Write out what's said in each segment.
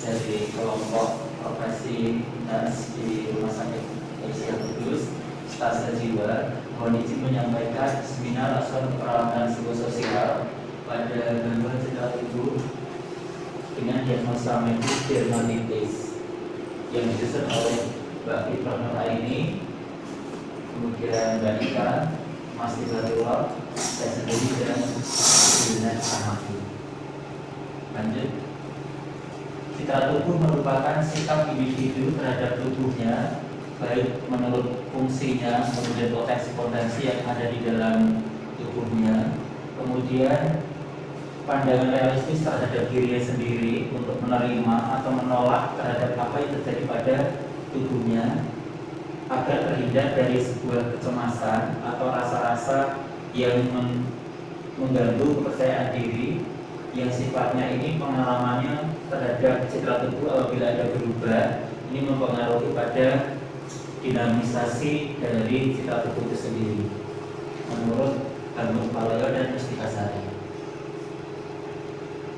dari kelompok profesi nas di Rumah Sakit Aisyah Kudus, Stase Jiwa, mohon izin menyampaikan seminar asal perawatan psikososial pada gangguan cedera tubuh dengan diagnosa medis dermatitis yang disusun oleh Mbak Fitro Nuraini, kemudian Mbak Ika, Mas Tibatullah, saya sendiri dan Julian Ahmadi. Lanjut. Citra tubuh merupakan sikap individu terhadap tubuhnya, baik menurut fungsinya, kemudian potensi-potensi yang ada di dalam tubuhnya, kemudian pandangan realistis terhadap dirinya sendiri untuk menerima atau menolak terhadap apa yang terjadi pada tubuhnya, agar terhindar dari sebuah kecemasan atau rasa-rasa yang mengganggu kepercayaan diri, yang sifatnya ini pengalamannya terhadap citra tubuh apabila ada berubah, ini mempengaruhi pada dinamisasi dari citra tubuh itu sendiri menurut Helmut Maleo dan Mustika Sari.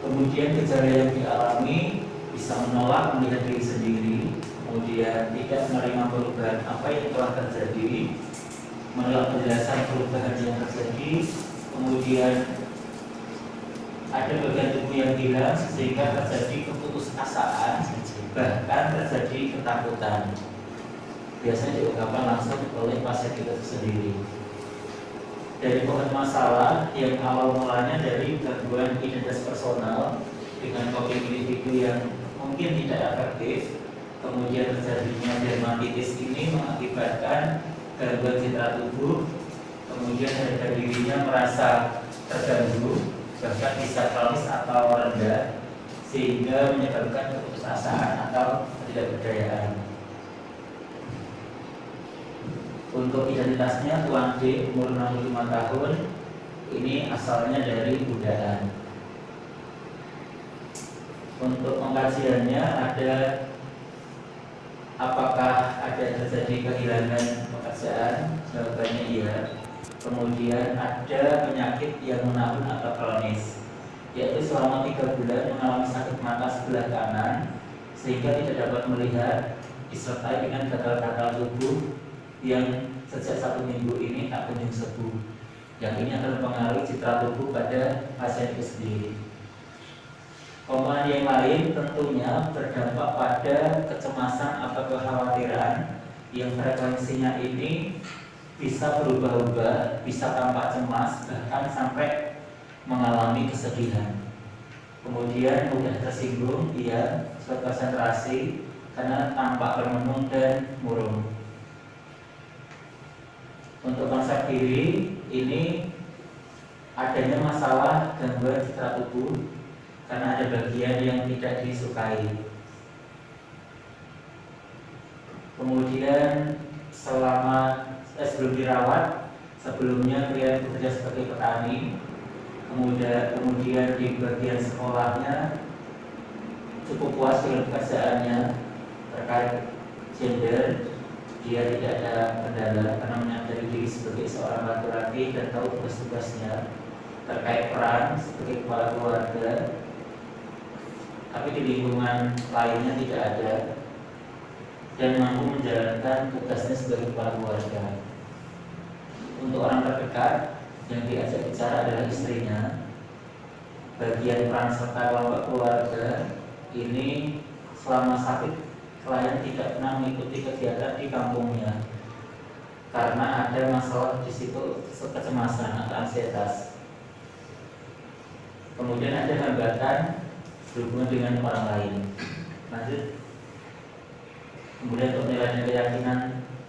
Kemudian gejala yang dialami bisa menolak melihat diri sendiri, kemudian tidak menerima perubahan apa yang telah terjadi, menolak penjelasan perubahan yang terjadi, kemudian ada bagian tubuh yang hilang sehingga terjadi keputusasaan, bahkan terjadi ketakutan. Biasanya diungkapkan langsung oleh pasien itu sendiri. Dari poin masalah yang awal mulanya dari gangguan identitas personal dengan coping individu yang mungkin tidak efektif, kemudian terjadinya dermatitis ini mengakibatkan gangguan citra tubuh, kemudian harga dirinya merasa terganggu, bahkan bisa kronis atau rendah, sehingga menyebabkan keputusasaan atau ketidakberdayaan. Untuk identitasnya, Tuan D umur 65 tahun, ini asalnya dari budayaan. Untuk pengkajiannya ada apakah ada terjadi kehilangan pekerjaan, jawabannya iya. Kemudian ada penyakit yang menahun atau kronis, yaitu selama 3 bulan mengalami sakit mata sebelah kanan sehingga tidak dapat melihat, disertai dengan gatal-gatal tubuh yang sejak 1 minggu ini tak kunjung sembuh. Yang ini akan mempengaruhi citra tubuh pada pasien itu sendiri. Komponen yang lain tentunya berdampak pada kecemasan atau kekhawatiran yang frekuensinya ini bisa berubah-ubah, bisa tampak cemas, bahkan sampai mengalami kesedihan. Kemudian mudah tersinggung, ia sulit konsentrasi karena tampak bermenung dan murung. Untuk konsep diri ini adanya masalah gangguan citra tubuh karena ada bagian yang tidak disukai. Kemudian sebelum dirawat, sebelumnya dia bekerja sebagai petani, kemudian di bagian sekolahnya cukup puas dengan pekerjaannya. Terkait gender, dia tidak ada kendala karena menyadari diri sebagai seorang laki-laki dan tahu tugas-tugasnya. Terkait peran sebagai kepala keluarga, tapi di lingkungan lainnya tidak ada, dan mampu menjalankan tugasnya sebagai kepala keluarga. Untuk orang terdekat yang diajak bicara adalah istrinya. Bagian peran serta kelompok keluarga ini selama sakit, klien tidak pernah mengikuti kegiatan di kampungnya karena ada masalah di situ, kecemasan atau ansietas. Kemudian ada hambatan berhubungan dengan orang lain. Lanjut. Kemudian untuk nilai keyakinan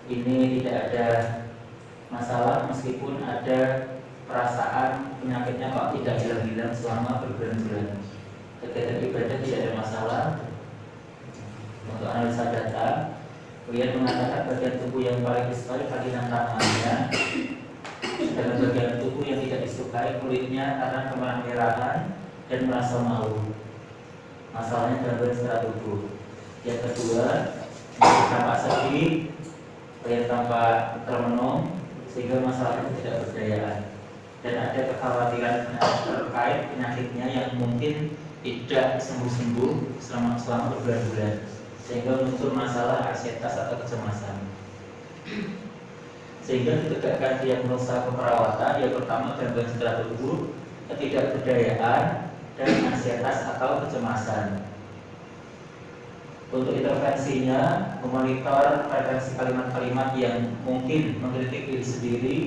ini tidak ada masalah, meskipun ada perasaan penyakitnya kok tidak hilang-hilang selama berbulan-bulan. Kegiatan ibadah tidak ada masalah. Untuk analisa data, klien mengatakan bagian tubuh yang paling disukai bagian tangannya, dan bagian tubuh yang tidak disukai kulitnya karena kemerah-merahan dan merasa malu. Masalahnya gangguan citra tubuh. Yang kedua, tampak sedih, klien tampak termenung, sehingga masalahnya tidak berdayaan. Dan ada kekhawatiran terkait penyakitnya yang mungkin tidak sembuh-sembuh selama berbulan-bulan, sehingga muncul masalah ansietas atau kecemasan. Sehingga ditegakkan diagnosa keperawatan yang pertama gangguan cedera tubuh, ketidakberdayaan, dan ansietas atau kecemasan. Untuk intervensinya, memonitor frekuensi kalimat-kalimat yang mungkin mengkritik diri sendiri,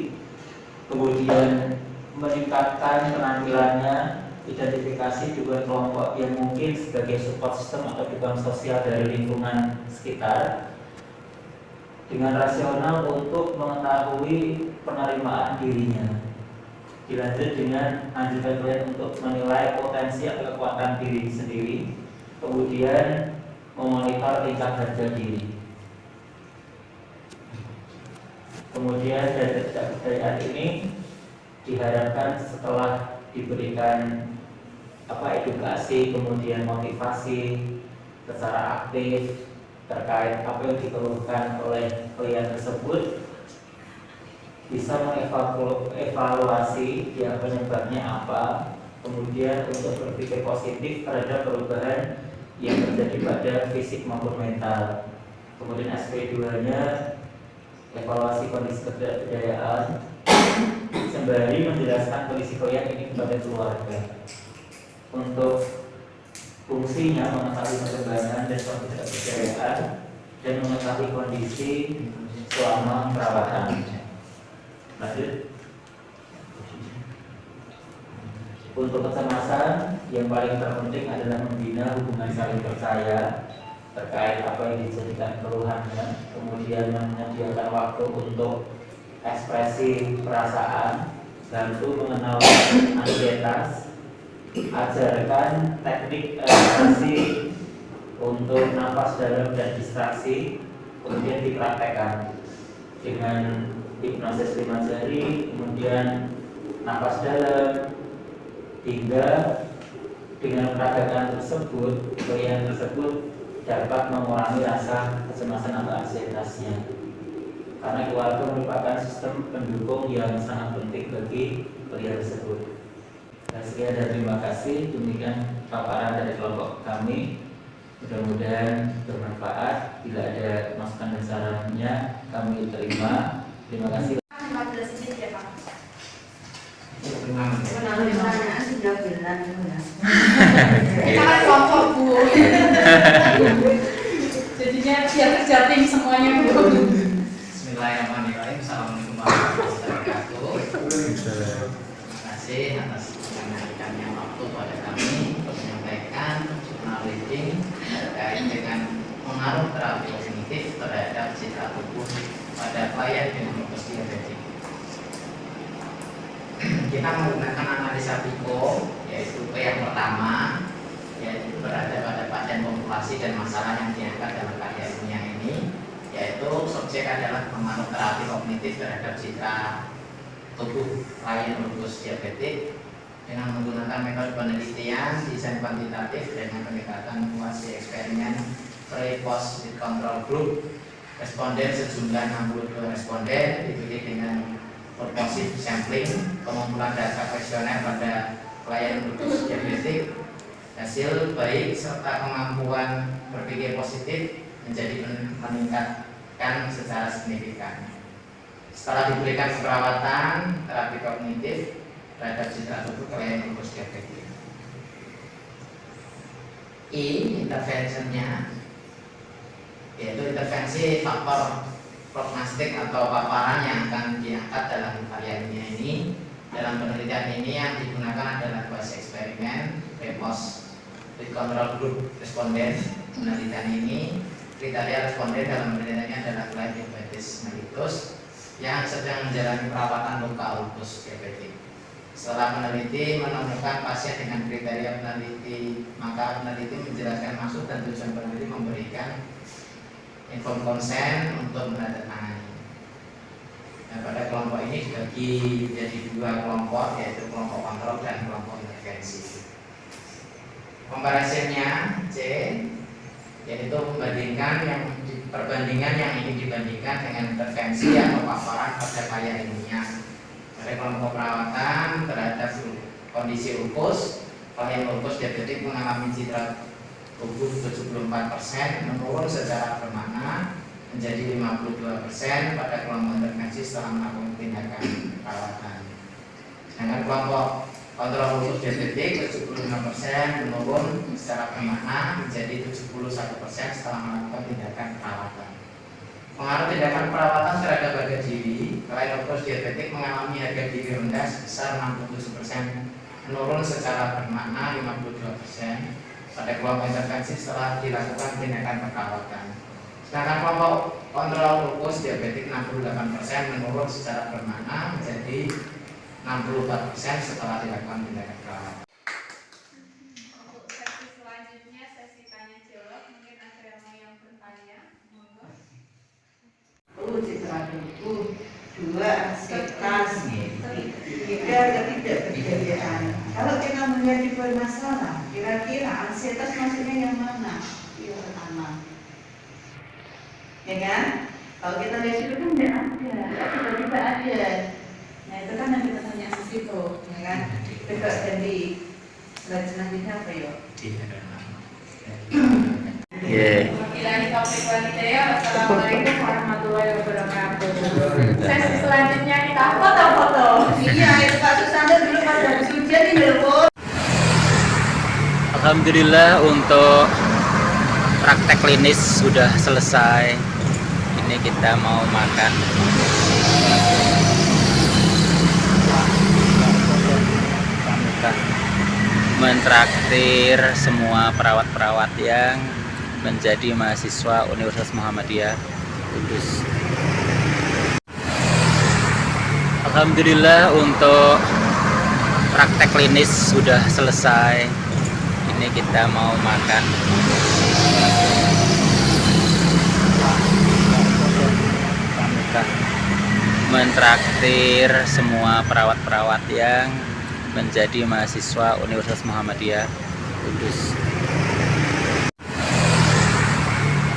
kemudian meningkatkan penampilannya, identifikasi dukungan kelompok yang mungkin sebagai support system atau dukungan sosial dari lingkungan sekitar, dengan rasional untuk mengetahui penerimaan dirinya. Dilanjut dengan anjuran untuk menilai potensi atau kekuatan diri sendiri, kemudian memonitor tingkat harga diri. Kemudian dari ketidakberdayaan ini diharapkan setelah diberikan edukasi, kemudian motivasi secara aktif terkait apa yang dikeluhkan oleh klien tersebut, bisa mengevaluasi ya penyebabnya apa, kemudian untuk berpikir positif terhadap perubahan yang terjadi pada fisik maupun mental. Kemudian aspek 2-nya evaluasi kondisi ketidakberdayaan sembari menjelaskan kondisi klien ini kepada keluarga. Untuk fungsinya mengetahui perkembangan dan ketidakberdayaan dan mengetahui kondisi selama perawatan. Lanjut. Untuk kecemasan, yang paling terpenting adalah membina hubungan saling percaya terkait apa yang dijadikan keluhannya, kemudian menyediakan waktu untuk ekspresi perasaan, bantu mengenal ansietas, ajarkan teknik relaksasi untuk nafas dalam dan distraksi, kemudian dipraktekkan dengan hipnosis 5 jari, kemudian nafas dalam, hingga dengan praktekan tersebut, klien tersebut dapat mengurangi rasa kecemasan atau ansietasnya. Karena keluarga merupakan sistem pendukung yang sangat penting bagi klien tersebut. Sekian dan terima kasih. Demikian paparan dari kelompok kami. Mudah-mudahan bermanfaat. Bila ada masukan dan sarannya, kami terima. Terima kasih. 15 menit ya Pak. Pertanyaan sudah bilang ya. Karena kelompok Bu. Jadinya biar kerja tim semuanya Bu. Bismillahirrahmanirrahim. Assalamualaikum warahmatullahi wabarakatuh. Terima kasih atas memberikannya waktu pada kami untuk menyampaikan jurnal reading terkait dengan pengaruh terapi kognitif terhadap citra tubuh pada klien dengan lupus diabetik. Kita menggunakan analisa Pico, yaitu P yang pertama, yaitu berada pada pasien populasi dan masalah yang diangkat dalam karya ilmiah ini, yaitu subjek adalah pengaruh terapi kognitif terhadap citra tubuh klien lupus diabetik dengan menggunakan metode penelitian desain kuantitatif dengan pendekatan kuasi eksperimen pre-post with control group. Responden sejumlah 62 responden diikuti dengan purposive sampling, pengumpulan data kuesioner pada klien lupus diabetik, hasil baik serta kemampuan berpikir positif menjadi meningkatkan secara signifikan. Setelah diberikan perawatan terapi kognitif terhadap citra tubuh klien lupus diabetik. Interventionnya yaitu intervensi faktor prognostik atau paparan yang akan diangkat dalam karya ilmiah ini. Dalam penelitian ini yang digunakan adalah kuasi eksperimen pre-post with control group responden. Penelitian ini kriteria responden dalam penelitiannya adalah klien diabetes mellitus yang sedang menjalani perawatan luka lupus diabetik. Setelah peneliti menemukan pasien dengan kriteria peneliti, maka peneliti menjelaskan maksud dan tujuan peneliti memberikan inform konsen untuk menandatangani. Nah, pada kelompok ini dibagi menjadi 2 kelompok, yaitu kelompok kontrol dan kelompok intervensi. Komparasinya C, yaitu perbandingan yang ingin dibandingkan dengan intervensi atau paparan pada karya ilmiah. Pada kelompok perawatan terhadap kondisi lupus, Pasien lupus diabetik mengalami citra tubuh 74%, menurun secara bermakna menjadi 52% pada kelompok intervensi setelah melakukan tindakan perawatan. Sedangkan kelompok kontrol lupus diabetik 75% menurun secara bermakna menjadi 71% setelah melakukan tindakan perawatan. Pengaruh tindakan perawatan terhadap harga diri, klien lupus diabetik mengalami harga diri rendah sebesar 67%, menurun secara bermakna 52% pada kelompok intervensi setelah dilakukan tindakan perawatan. Sedangkan kelompok kontrol lupus diabetik 68% menurun secara bermakna menjadi 64% setelah dilakukan tindakan perawatan. Untuk sesi selanjutnya sesi tanya jawab, mungkin ada yang bertanya. Monggo. Citra tubuh, 2 ansietas, 3 ketidakberdayaan. Kalau kita menjadi bermasalah, kira-kira ansietas maksudnya yang mana? Yang pertama, ya kan? Kalau kita lihat itu kan tidak ada, tiba-tiba ada. Nah itu kan yang kita tanya di situ, ya kan? Coba jadi slide selanjutnya apa ya? Ilahi taufiq wal hidayah. Wassalamualaikum warahmatullahi wabarakatuh. Sesi selanjutnya kita foto-foto. Iya, itu Pak Susando dulu pas habis ujian ini lho. Alhamdulillah untuk praktek klinis sudah selesai. Ini kita mau makan. Mentraktir semua perawat-perawat yang menjadi mahasiswa Universitas Muhammadiyah Kudus. Alhamdulillah untuk praktek klinis sudah selesai. Ini kita mau makan. Mentraktir semua perawat-perawat yang menjadi mahasiswa Universitas Muhammadiyah Kudus.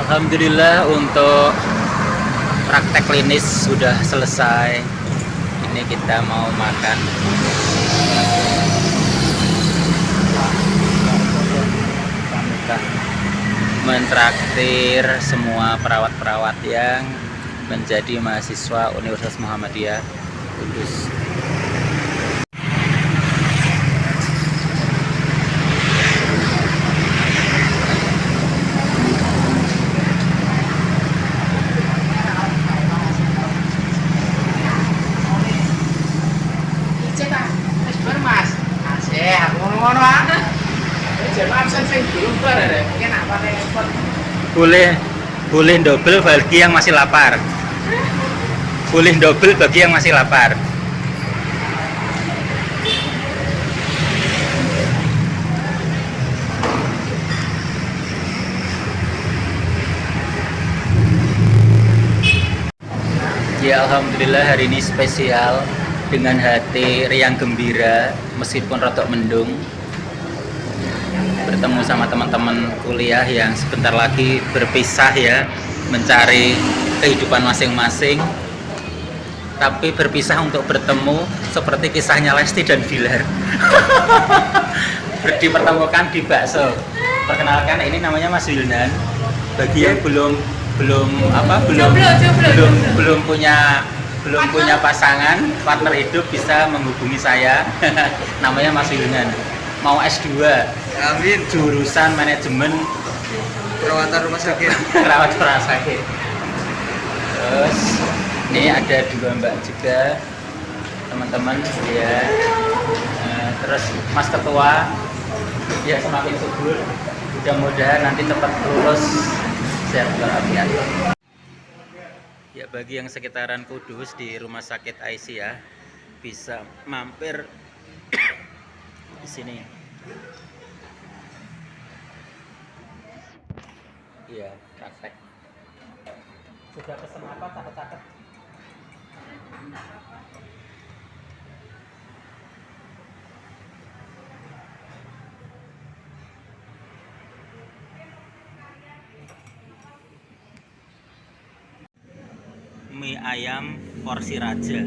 Alhamdulillah untuk praktek klinis sudah selesai. Ini kita mau makan. Mentraktir semua perawat-perawat yang menjadi mahasiswa Universitas Muhammadiyah Kudus. Cek ah. Wis bar Mas. Asih, aku ngono-ngono ah. Jam absen sing belum bar ya. Kenapa repot? Boleh double bagi yang masih lapar. Boleh double bagi yang masih lapar. Ya alhamdulillah hari ini spesial dengan hati riang gembira meskipun rotok mendung. Bertemu sama teman-teman kuliah yang sebentar lagi berpisah ya, mencari kehidupan masing-masing. Tapi berpisah untuk bertemu seperti kisahnya Lesti dan Bilar. Dipertemukan di bakso. Perkenalkan, ini namanya Mas Wildan. Bagi yang belum punya pasangan, partner hidup bisa menghubungi saya. Namanya Mas Wildan. Mau S2. Amin. Jurusan manajemen Perawatan rumah sakit. perawat rumah sakit. Terus ini ada dua mbak juga, teman-teman ya. Terus Mas Ketua ya, semakin subur. Mudah-mudahan nanti cepat lulus, sehat walafiat. Ya, bagi yang sekitaran Kudus di Rumah Sakit Aisyah bisa mampir di sini. Iya, praktek. Sudah pesen apa? Catat-catat. Mie ayam porsi raja.